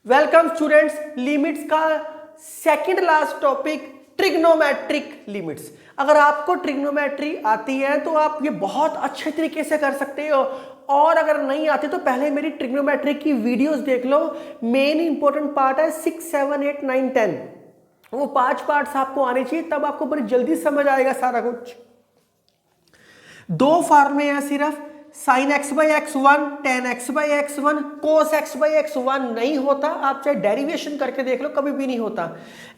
Welcome students, limits का second last topic trigonometric limits. अगर आपको ट्रिग्नोमेट्री आती है तो आप ये बहुत अच्छे तरीके से कर सकते हो, और अगर नहीं आती तो पहले मेरी ट्रिग्नोमेट्री की वीडियोस देख लो। मेन इंपॉर्टेंट पार्ट है 6, 7, 8, 9, 10, वो 5 पार्ट्स आपको आने चाहिए, तब आपको बड़ी जल्दी समझ आएगा सारा कुछ। दो फार्मूले हैं सिर्फ, sign x by x one, ten x by x one, cos x by x one नहीं होता। आप चाहे डेरिवेशन करके देख लो, कभी भी नहीं होता।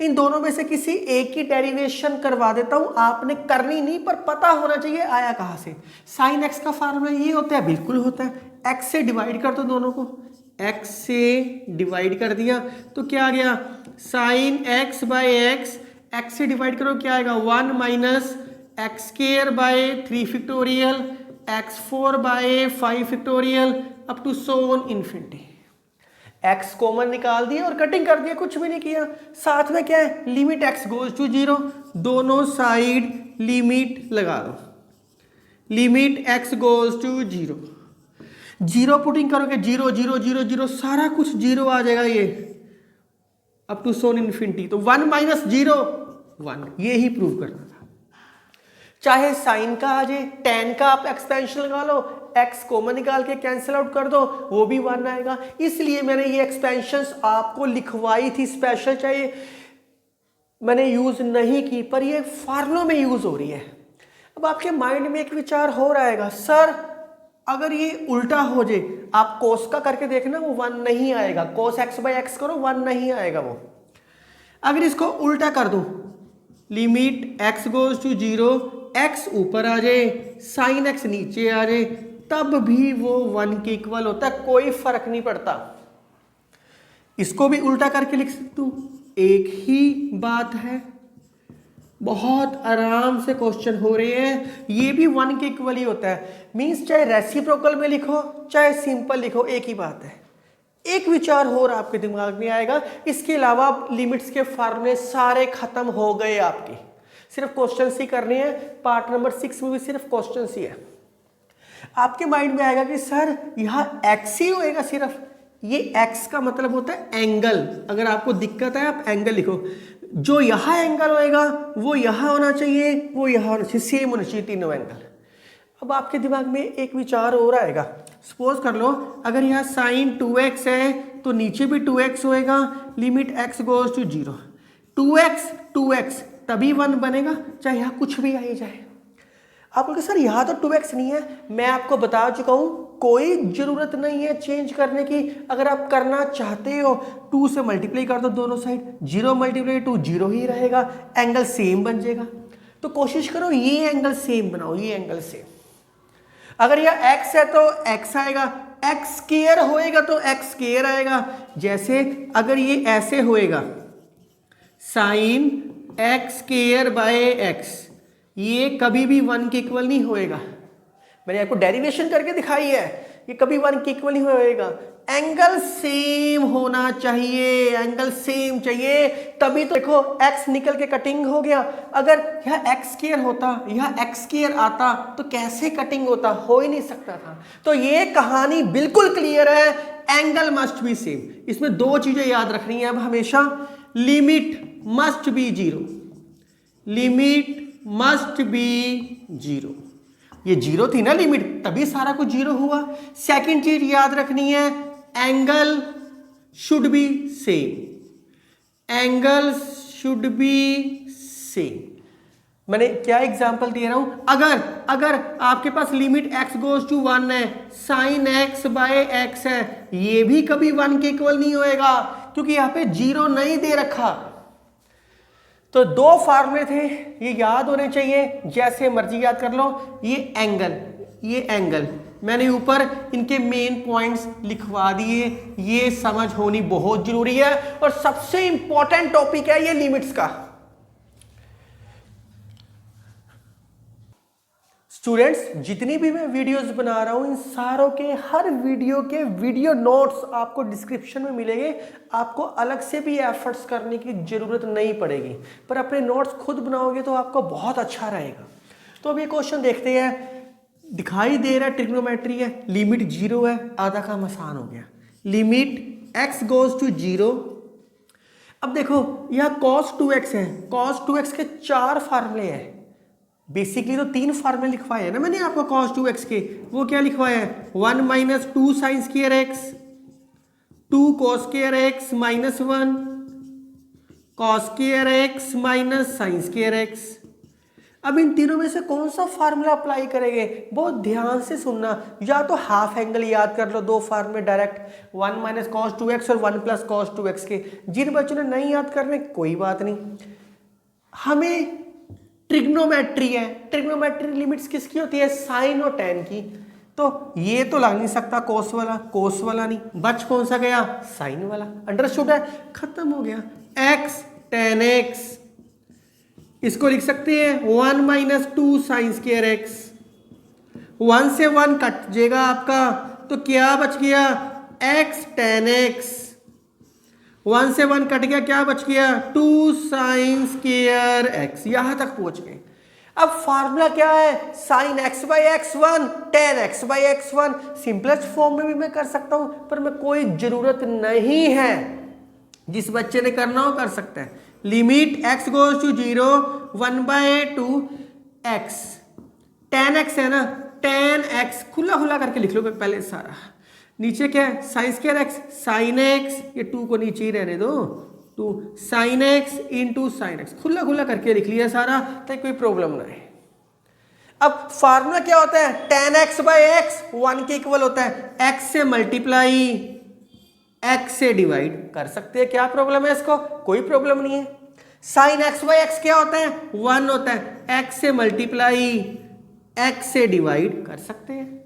इन दोनों में से किसी एक की डेरिवेशन करवा देता हूं, आपने करनी नहीं पर पता होना चाहिए आया कहां से। साइन एक्स का फार्मूला ये होता है, बिल्कुल होता है। एक्स से डिवाइड कर दो दोनों को, एक्स से डिवाइड कर दिया तो क्या आ गया, sine x by x. X से डिवाइड करो क्या आएगा, 1 minus x square by 3 factorial, x4 by 5 factorial up to so on infinity. x common निकाल दिया और कटिंग कर दिया, कुछ भी नहीं किया। साथ में क्या है, लिमिट x गोज टू 0, दोनों साइड लिमिट लगा दो। Limit x goes to 0, 0 putting करोगे 0 0 0 0, सारा कुछ 0 आ जाएगा ये up to so on infinity. तो 1 माइनस 0 1, ये ही प्रूव करना था। चाहे साइन का आ जाए, टेन का आप एक्सपेंशन लगा लो, एक्स कॉमन निकाल के कैंसिल आउट कर दो, वो भी 1 आएगा। इसलिए मैंने ये एक्सपेंशंस आपको लिखवाई थी स्पेशल, चाहे मैंने यूज नहीं की पर ये फार्मूलों में यूज हो रही है। अब आपके माइंड में एक विचार हो रहेगा, सर अगर ये उल्टा हो जाए, आप कोस का करके देखना, वो 1 नहीं आएगा। कोस एक्स बाई एक्स करो, 1 नहीं आएगा वो। अगर इसको उल्टा कर दो, limit x goes to 0, x ऊपर आ जाए, साइन एक्स नीचे आ जाए, तब भी वो 1 के इक्वल होता है, कोई फर्क नहीं पड़ता। इसको भी उल्टा करके लिख सकता हूं, एक ही बात है। बहुत आराम से क्वेश्चन हो रहे हैं, ये भी 1 के इक्वल ही होता है। मींस चाहे रेसिप्रोकल में लिखो चाहे सिंपल लिखो, एक ही बात है। एक विचार हो रहा आपके दिमाग में आएगा। इसके अलावा लिमिट्स के फार्मूले सारे खत्म हो गए आपके, सिर्फ क्वेश्चंस ही करने हैं। पार्ट नंबर 6 में भी सिर्फ क्वेश्चंस ही है। आपके माइंड में आएगा कि सर यहां एक्स ही होएगा सिर्फ, ये एक्स का मतलब होता है एंगल। अगर आपको दिक्कत है आप एंगल लिखो, जो यहां एंगल होएगा वो यहां होना चाहिए, वो यहां होना चाहिए, सेम होना चाहिए तीनों एंगल। अब आपके दिमाग में एक विचार हो रहा है, सपोज कर लो अगर यहाँ साइन 2x है तो नीचे भी 2x होएगा, limit x goes to 0, 2x तभी 1 बनेगा, चाहे यहाँ कुछ भी आई जाए। आप बोलोगे सर यहाँ तो 2x नहीं है, मैं आपको बता चुका हूँ कोई जरूरत नहीं है चेंज करने की। अगर आप करना चाहते हो 2 से मल्टीप्लाई कर दो दोनों साइड, 0 मल्टीप्लाई 2 0 ही रहेगा, एंगल सेम बन जाएगा। तो कोशिश करो ये एंगल सेम बनाओ, ये एंगल सेम। अगर यह x है तो x आएगा, x स्क्वायर होएगा तो x स्क्वायर आएगा। जैसे अगर ये ऐसे होएगा, sine x square bye x, ये कभी भी 1 के इक्वल नहीं होएगा। मैंने आपको डेरिवेशन करके दिखाई है, ये कभी 1 के इक्वल नहीं होएगा। एंगल सेम होना चाहिए, एंगल सेम चाहिए, तभी तो देखो x निकल के कटिंग हो गया। अगर यह x स्क्वायर होता, यह x स्क्वायर आता तो कैसे कटिंग होता, हो ही नहीं सकता था। तो ये कहानी बिल्कुल क्लियर है, एंगल मस्ट बी सेम। इसमें 2 चीजें याद रखनी है अब हमेशा, limit must be 0, limit must be 0। ये 0 थी ना लिमिट, तभी सारा कुछ 0 हुआ। सेकंड चीज याद रखनी है, angle should be same, angle should be same. मैंने क्या एग्जांपल दे रहा हूं, अगर आपके पास लिमिट x गोज टू 1 है, साइन x बाय x है, ये भी कभी 1 के इक्वल नहीं होएगा क्योंकि यहां पे 0 नहीं दे रखा। तो 2 फार्मूले थे, ये याद होने चाहिए, जैसे मर्जी याद कर लो। ये एंगल मैंने ऊपर इनके मेन पॉइंट्स लिखवा दिए, ये समझ होनी बहुत जरूरी है। और सबसे इंपॉर्टेंट टॉपिक है ये लिमिट्स का। स्टूडेंट्स, जितनी भी मैं वीडियोस बना रहा हूं, इन सारों के हर वीडियो के वीडियो नोट्स आपको डिस्क्रिप्शन में मिलेंगे। आपको अलग से भी एफर्ट्स करने की जरूरत नहीं पड़ेगी, पर अपने नोट्स खुद बनाओगे तो आपको बहुत अच्छा रहेगा। तो अब ये क्वेश्चन देखते हैं। दिखाई दे रहा है ट्रिग्नोमेट्री है, लिमिट 0 है, आधा काम आसान हो गया। Limit x goes to 0। अब देखो यह cos 2x है, cos 2x के 4 फार्मूले हैं, बेसिकली तो 3 फार्मूले लिखवाए हैं ना मैंने आपको cos 2x के। वो क्या लिखवाया है, 1 minus 2 sine square x, 2 cos square x minus 1 cos square x minus sign square x। अब इन तीनों में से कौन सा फार्मूला अप्लाई करेंगे, बहुत ध्यान से सुनना। या तो हाफ एंगल याद कर लो, 2 फार्मूले डायरेक्ट, 1 माइनस कॉस 2x और 1 प्लस कॉस 2x के। जिन बच्चों ने नहीं याद करने कोई बात नहीं, हमें ट्रिग्नोमेट्री है, ट्रिग्नोमेट्री लिमिट्स किसकी होती है, साइन और टेन की। तो ये तो लग नहीं सकता कोस वाला नहीं, बच कौन सा गया, साइन वाला। अंडरस्टूड है, खत्म हो गया। x tan x, इसको लिख सकते हैं 1 माइनस 2 साइन स्क्वायर एक्स। 1 से 1 कट जाएगा आपका, तो क्या बच गया, x tan x। 1 से 1 कट गया, क्या बच गया, 2 साइन स्क्वायर x। यहां तक पहुंच गए। अब फार्मूला क्या है, sine x by x1 tan x by x1। Simplest form में भी मैं कर सकता हूं, पर मैं कोई जरूरत नहीं है, जिस बच्चे ने करना हो कर सकता है। Limit x goes to 0 1 by 2 x, tan x है ना, tan x खुला खुला करके लिख लो पहले सारा। नीचे क्या है, sine square x sine x, ये 2 को नीचे ही रहने दो, 2 sine x into sine x, खुला खुला करके लिख लिया सारा, ताकि कोई प्रॉब्लम ना है। अब फार्मूला क्या होता है, tan x बाय x 1 के इक्वल होता है, x से मल्टीप्लाई x से डिवाइड कर सकते हैं, क्या प्रॉब्लम है इसको, कोई प्रॉब्लम नहीं है। साइन x बाई x क्या होता है, 1 होता है, x से मल्टीप्लाई x से डिवाइड कर सकते हैं।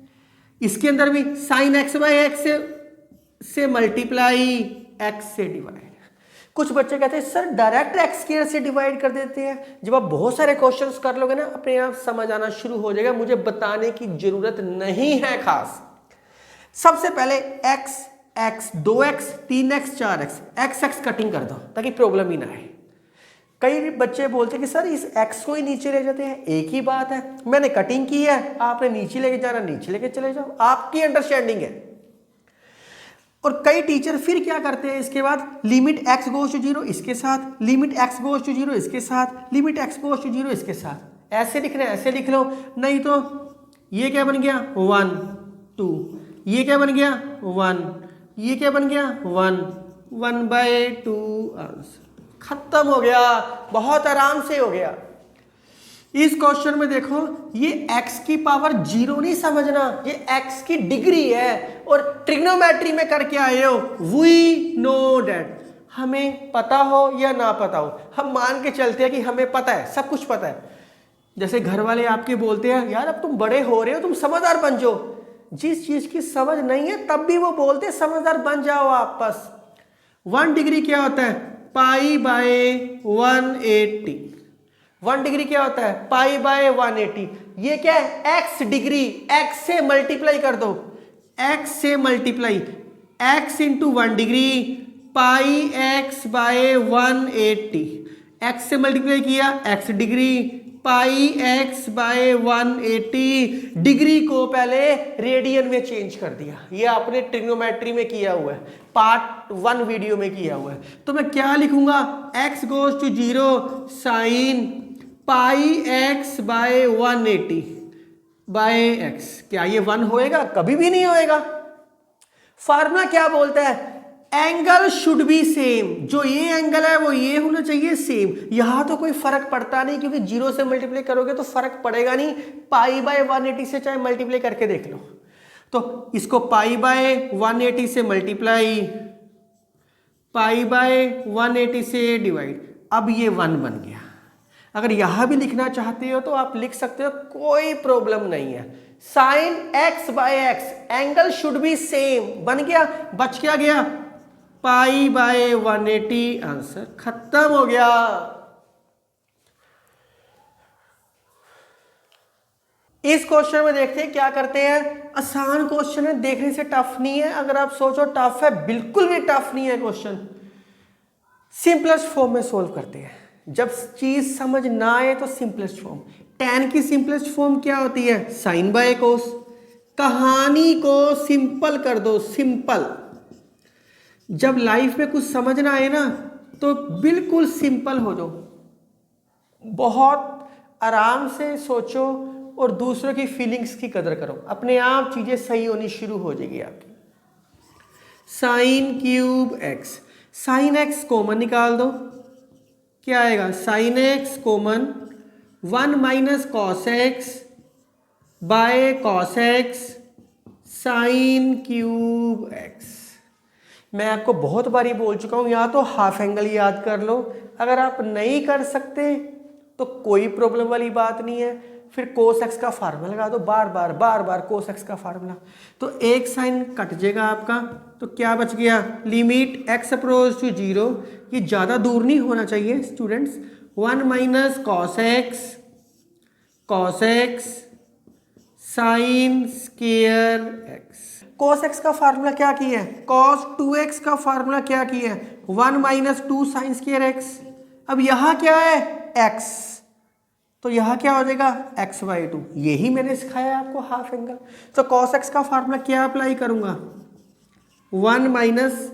इसके अंदर भी साइन x बाई x से मल्टीप्लाई x से डिवाइड। कुछ बच्चे कहते हैं सर डायरेक्ट x स्क्वायर से डिवाइड कर देते हैं। जब आप बहुत सारे क्वेश्चंस कर लोगे ना, अपने आप समझ आना शुरू हो जाएगा, मुझे बताने की जरूरत नहीं है खास। सबसे पहले x 2x 3x 4x, x cutting कर दो ताकि प्रॉब्लम ही ना आए। कई बच्चे बोलते हैं कि सर इस x को ही नीचे ले जाते हैं, एक ही बात है, मैंने कटिंग की है, आपने नीचे लेके जाना, नीचे लेके चले जाओ, आपकी अंडरस्टैंडिंग है। और कई टीचर फिर क्या करते हैं, इसके बाद लिमिट x गोज टू 0 इसके साथ, लिमिट x गोज टू 0 इसके साथ, लिमिट x गोज टू 0 इसके साथ। ऐसे लिखना है ऐसे लिख लो, नहीं तो ये क्या बन गया 1 2, ये क्या बन गया 1, ये क्या बन गया 1 बाय 2 आंसर, खत्म हो गया, बहुत आराम से हो गया। इस क्वेश्चन में देखो ये x की पावर 0 नहीं समझना, ये x की डिग्री है, और ट्रिग्नोमेट्री में करके आए हो। वी नो डैट, हमें पता हो या ना पता हो, हम मान के चलते हैं कि हमें पता है, सब कुछ पता है। जैसे घर वाले आपके बोलते हैं यार अब तुम बड़े हो रहे हो, तुम समझदार बन जाओ। जिस चीज की समझ नहीं है तब भी वो बोलते समझदार बन जाओ आप। बस 1 डिग्री क्या होता है, पाई बाय 180। 1 डिग्री क्या होता है, पाई बाय 180। ये क्या है, x डिग्री, x से मल्टीप्लाई कर दो, x से multiply, x into 1 degree, pi x by 180। x से मल्टीप्लाई किया x degree, pi x by 180। Degree को पहले रेडियन में चेंज कर दिया, ये आपने ट्रिग्नोमेट्री में किया हुआ है, पार्ट 1 वीडियो में किया हुआ है। तो मैं क्या लिखूंगा, x goes to 0 sign pi x by 180 by x। क्या ये 1 होएगा, कभी भी नहीं होएगा। फार्मूला क्या बोलता है, एंगल शुड बी सेम, जो ये एंगल है वो ये होना चाहिए सेम। यहां तो कोई फर्क पड़ता नहीं, क्योंकि 0 से मल्टीप्लाई करोगे तो फर्क पड़ेगा नहीं, पाई बाय 180 से चाहे मल्टीप्लाई करके देख लो। तो इसको पाई बाय 180 से मल्टीप्लाई, पाई बाय 180 से डिवाइड, अब ये 1 बन गया। अगर यहां भी लिखना चाहते हो तो आप लिख सकते हो, कोई प्रॉब्लम नहीं है। Sine x by x, angle should be same, बन गया, बच क्या गया, पाई बाय 180 आंसर, खत्म हो गया। इस क्वेश्चन में देखते हैं क्या करते हैं। आसान क्वेश्चन है, देखने से टफ नहीं है। अगर आप सोचो टफ है, बिल्कुल भी टफ नहीं है क्वेश्चन। सिंपलेस्ट फॉर्म में सोल्व करते हैं। जब चीज समझ ना आए तो सिंपलेस्ट फॉर्म। tan की सिंपलेस्ट फॉर्म क्या होती है, साइन बाय कोस। कहानी को सिंपल कर दो, सिंपल। जब लाइफ में कुछ समझना आए ना तो बिल्कुल सिंपल हो जाओ, बहुत आराम से सोचो और दूसरों की फीलिंग्स की कदर करो, अपने आप चीजें सही होनी शुरू हो जाएगी आपकी। Sine cube x, sine x common निकाल दो, क्या आएगा? Sine x common 1 minus cos x by cos x sine cube x. मैं आपको बहुत बारी बोल चुका हूं, या तो हाफ एंगल याद कर लो, अगर आप नहीं कर सकते तो कोई प्रॉब्लम वाली बात नहीं है, फिर कोस एक्स का फार्मूला लगा दो, बार बार कोस एक्स का फार्मूला, तो एक साइन कट जाएगा आपका। तो क्या बच गया? लिमिट एक्स अप्रोच टू 0, ये ज़्यादा दूर नहीं होना चाहिए students, 1 minus cos x sine square x. Cos x का फार्मूला क्या किया है? कॉस 2x का फार्मूला क्या किया है? 1 माइनस 2 साइन स्क्वायर एक्स। अब यहाँ क्या है? x, तो यहाँ क्या हो जाएगा? x/2। यही मैंने सिखाया आपको हाफ एंगल। तो कॉस एक्स का फार्मूला क्या अप्लाई करूंगा? 1 माइनस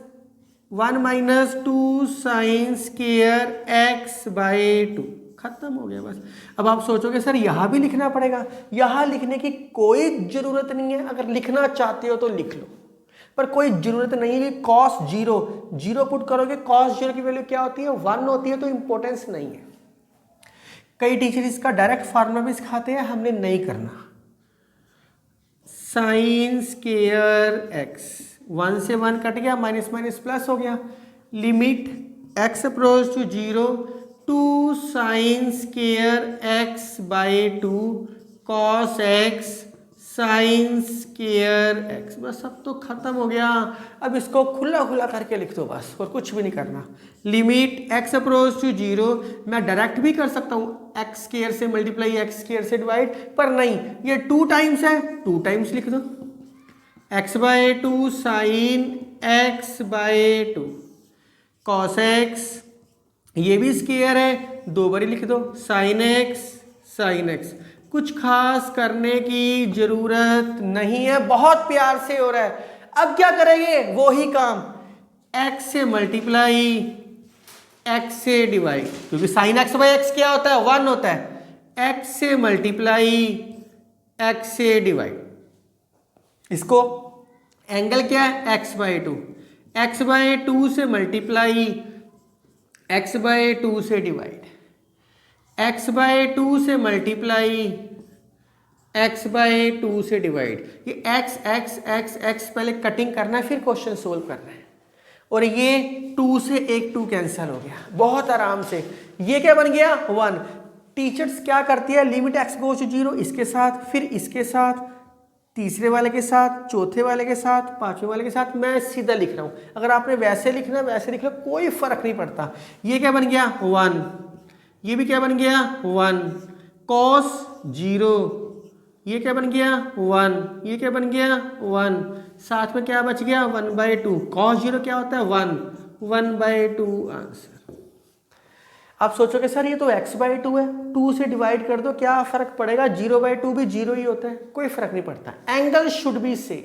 2 साइन स्क्वायर x/2, खत्म हो गया बस। अब आप सोचोगे सर यहाँ भी लिखना पड़ेगा, यहाँ लिखने की कोई जरूरत नहीं है, अगर लिखना चाहते हो तो लिख लो, पर कोई जरूरत नहीं है कि cos 0 पुट करोगे, cos 0 की वैल्यू क्या होती है? 1 होती है, तो इंपॉर्टेंस नहीं है। कई टीचर इसका डायरेक्ट फार्मूला भी सिखाते हैं, हमने नहीं करना। साइन स्क्वायर एक्स, 1 से 1 कट गया, माइनस माइनस प्लस हो गया, limit x approach to 0 2 sine square x/2 cos x sine square x. बस अब तो खत्म हो गया। अब इसको खुला खुला करके लिख दो बस, और कुछ भी नहीं करना। लिमिट एक्स अप्रोच टू 0, मैं डायरेक्ट भी कर सकता हूँ, एक्स स्क्वायर से मल्टीप्लाई एक्स स्क्वायर से डिवाइड, पर नहीं, ये 2 टाइम्स है, 2 टाइम्स लिख दो, x/2 sign x/2 cos x, ये भी स्क्वायर है, 2 बारी लिख दो, साइन एक्स। कुछ खास करने की जरूरत नहीं है, बहुत प्यार से हो रहा है। अब क्या करेंगे? वो ही काम, x से मल्टीप्लाई x से डिवाइड, क्योंकि साइन x/x क्या होता है? 1 होता है, x से मल्टीप्लाई x से डिवाइड। इसको एंगल क्या है? x/2 से मल्टीप्लाई x/2 से डिवाइड, x/2 से मल्टीप्लाई x/2 से डिवाइड। ये x पहले कटिंग करना है, फिर क्वेश्चन सोल्व करना है। और ये 2 से एक 2 कैंसिल हो गया बहुत आराम से। ये क्या बन गया? 1। टीचर्स क्या करती है? लिमिट x गोज टू 0, इसके साथ, फिर इसके साथ, तीसरे वाले के साथ, चौथे वाले के साथ, पांचवें वाले के साथ। मैं सीधा लिख रहा हूं, अगर आपने वैसे लिखना है वैसे लिख लो, कोई फर्क नहीं पड़ता। ये क्या बन गया? 1। ये भी क्या बन गया? 1 cos 0, ये क्या बन गया? 1। ये क्या बन गया? 1। साथ में क्या बच गया? 1/2। cos 0 क्या होता है? 1/2 आंसर। आप सोचोगे सर ये तो x/2 है, 2 से डिवाइड कर दो, क्या फर्क पड़ेगा? 0/2 भी 0 ही होता है, कोई फर्क नहीं पड़ता। Angle should be same.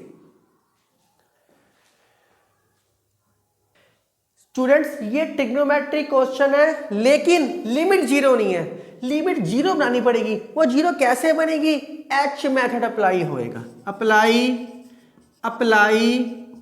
Students ये ट्रिग्नोमेट्री क्वेश्चन है, लेकिन लिमिट 0 नहीं है, लिमिट 0 बनानी पड़ेगी। वो 0 कैसे बनेगी? एच मेथड अप्लाई होएगा, apply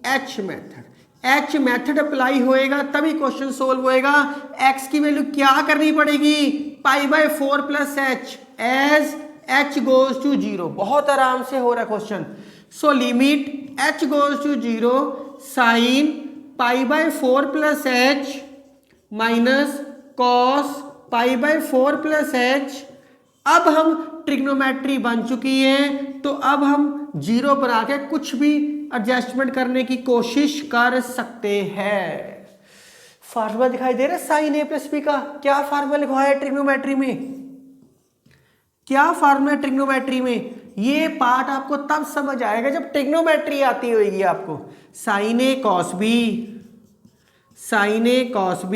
H method. H method apply होएगा तभी क्वेश्चन सोल्व होएगा। एक्स की वैल्यू क्या करनी पड़ेगी? π/4 + h as h goes to 0। बहुत आराम से हो रहा है question. So limit h goes to 0 sine π/4 + h minus cos π/4 + h। अब हम ट्रिग्नोमेट्री बन चुकी है, तो अब हम 0 बना के कुछ भी एडजस्टमेंट करने की कोशिश कर सकते हैं। फार्मूला दिखाई दे रहा है साइन a + b का। क्या फार्मूला लिखवाया है ट्रिग्नोमेट्री में? क्या फार्मूला ट्रिग्नोमेट्री में? ये पार्ट आपको तब समझ आएगा जब ट्रिग्नोमेट्री आती होगी आपको। Sine a cos b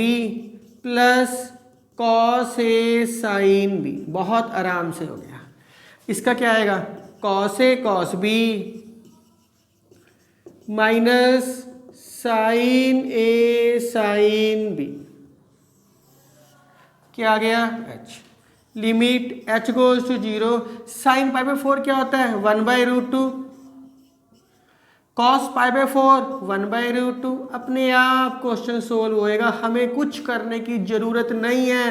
plus cos a sin b। बहुत आराम से हो गया। इसका क्या आएगा? cos a cos b minus sine A sine B, क्या आ गया h। लिमिट h गोज टू 0, साइन पाई बाय 4 क्या होता है 1/√2, कॉस पाई बाय 4 1/√2। अपने आप क्वेश्चन सोल्व होएगा, हमें कुछ करने की जरूरत नहीं है।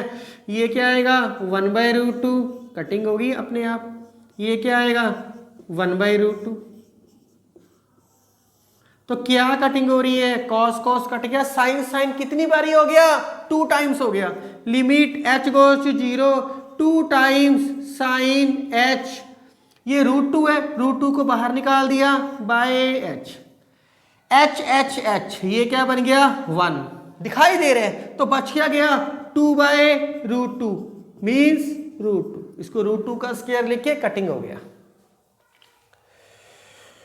ये क्या आएगा 1/√2, कटिंग होगी अपने आप। ये क्या आएगा 1/√2, तो क्या कटिंग हो रही है, कॉस कॉस कट गया, साइन साइन कितनी बारी हो गया 2 टाइम्स हो गया। Limit h goes to 0, 2 times sine h, ये √2 है, √2 को बाहर निकाल दिया by h, h h h, ये क्या बन गया 1 दिखाई दे रहे हैं, तो बच क्या गया 2/√2 मीन्स √2, इसको √2 का स्क्वायर लिख के कटिंग हो गया।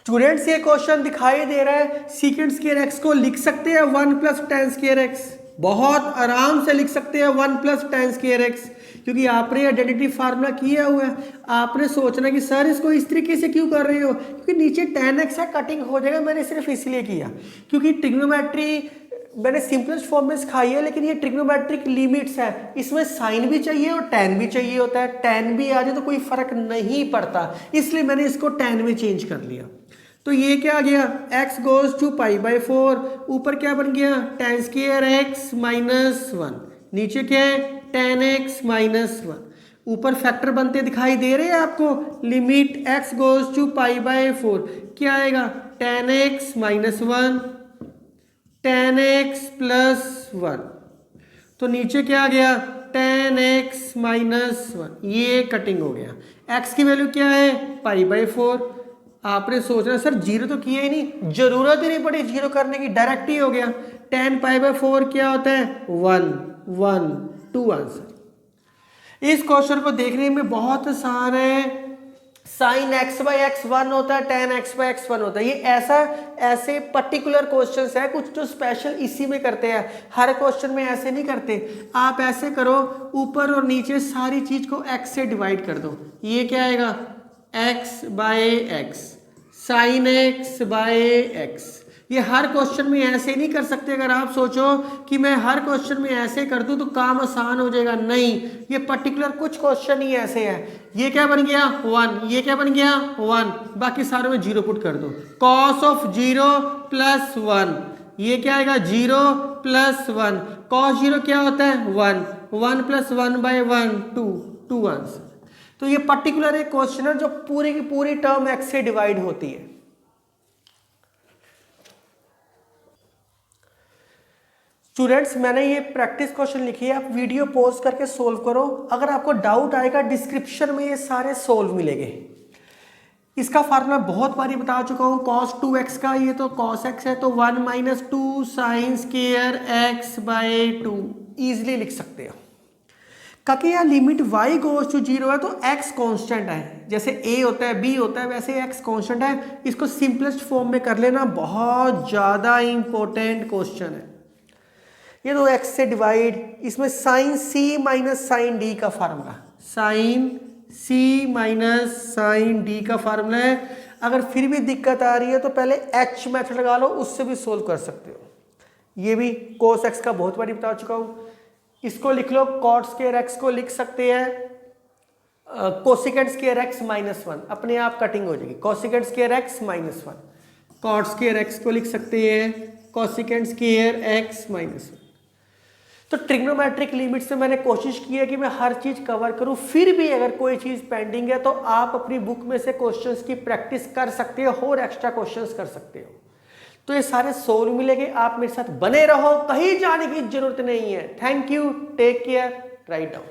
स्टूडेंट्स ये क्वेश्चन दिखाई दे रहा है, सीकेंट स्क्वायर x को लिख सकते हैं 1 + tan स्क्वायर x, बहुत आराम से लिख सकते हैं 1 + tan स्क्वायर x, क्योंकि आपने आइडेंटिटी फार्मूला किया हुआ है। आपने सोचना कि सर इसको इस तरीके से क्यों कर रहे हो, क्योंकि नीचे tan x है, कटिंग हो जाएगा। मैंने सिर्फ इसलिए किया क्योंकि ट्रिग्नोमेट्री मैंने सिंपलेस्ट फॉर्म में सिखाई है, लेकिन ये ट्रिग्नोमेट्रिक लिमिट्स है, इसमें साइन भी चाहिए और tan भी चाहिए होता है। tan भी आ जाए तो कोई फर्क नहीं पड़ता, इसलिए मैंने इसको tan में चेंज कर लिया। तो ये क्या आ गया x गोज टू π/4, ऊपर क्या बन गया tan स्क्वायर x -1, नीचे क्या है tan x -1, ऊपर फैक्टर बनते दिखाई दे रहे हैं आपको। लिमिट x गोज टू π/4 क्या आएगा tan x -1, tan x +1, तो नीचे क्या आ गया tan x -1, ये कटिंग हो गया। x की वैल्यू क्या है π/4। आपने सोचना सर जीरो तो किया ही नहीं, जरूरत ही नहीं पड़ी जीरो करने की, डायरेक्ट ही हो गया। tan π/4 क्या होता है 1 1 2 आंसर। इस क्वेश्चन को देखने में बहुत आसान है। sin x/x 1 होता है, tan x/x 1 होता है। ये ऐसे पर्टिकुलर क्वेश्चंस है, कुछ तो स्पेशल इसी में करते हैं, हर क्वेश्चन में ऐसे नहीं करते। आप ऐसे करो, ऊपर और नीचे सारी चीज को x से डिवाइड कर दो, ये क्या आएगा x/x, sin x/x। ये हर क्वेश्चन में ऐसे नहीं कर सकते। अगर आप सोचो कि मैं हर क्वेश्चन में ऐसे कर दूं तो काम आसान हो जाएगा, नहीं, ये पर्टिकुलर कुछ क्वेश्चन ही ऐसे हैं। ये क्या बन गया 1, ये क्या बन गया 1, बाकी सारों में 0 पुट कर दो। cos ऑफ 0 + 1, ये क्या आएगा 0 + 1, cos 0 क्या होता है 1, 1 + 1/1 2 आंसर। तो ये पर्टिकुलर एक क्वेश्चन है जो पूरी की पूरी टर्म x से डिवाइड होती है। स्टूडेंट्स मैंने ये प्रैक्टिस क्वेश्चन लिखी है, आप वीडियो पॉज करके सोल्व करो। अगर आपको डाउट आएगा डिस्क्रिप्शन में ये सारे सोल्व मिलेंगे। इसका फार्मूला बहुत बारी बता चुका हूँ, cos 2x का, ये तो cos x है, तो 1 - 2 sin स्क्वायर x/2 इजिली लिख सकते हो। क्योंकि यहाँ लिमिट y गोज टू 0 है तो x कांस्टेंट है, जैसे a होता है b होता है वैसे x कांस्टेंट है। इसको सिंपलेस्ट फॉर्म में कर लेना, बहुत ज़्यादा इंपॉर्टेंट क्वेश्चन है। ये तो x से डिवाइड, इसमें sin c - sin d का formula, sin c - sin d का फार्मूला है। अगर फिर भी दिक्कत आ रही है तो पहले h मेथड लगा लो, उससे भी सोल्व कर सकते हो। ये भी cos x का बहुत बारी बता चुका हूँ। इसको लिख लो, cot स्क्वायर x को लिख सकते हैं कोसिकेंट स्क्वायर x -1, अपने आप कटिंग हो जाएगी। Cosecant square x -1, cot square x को लिख सकते हैं कोसिकेंट स्क्वायर x -1। तो ट्रिग्नोमेट्रिक लिमिट्स में मैंने कोशिश की है कि मैं हर चीज कवर करूं। फिर भी अगर कोई चीज पेंडिंग है तो आप अपनी बुक में से क्वेश्चंस की प्रैक्टिस कर सकते हो और एक्स्ट्रा क्वेश्चंस कर सकते हो। तो ये सारे सोल्व मिलेंगे, आप मेरे साथ बने रहो, कहीं जाने की जरूरत नहीं है। Thank you, take care, right down.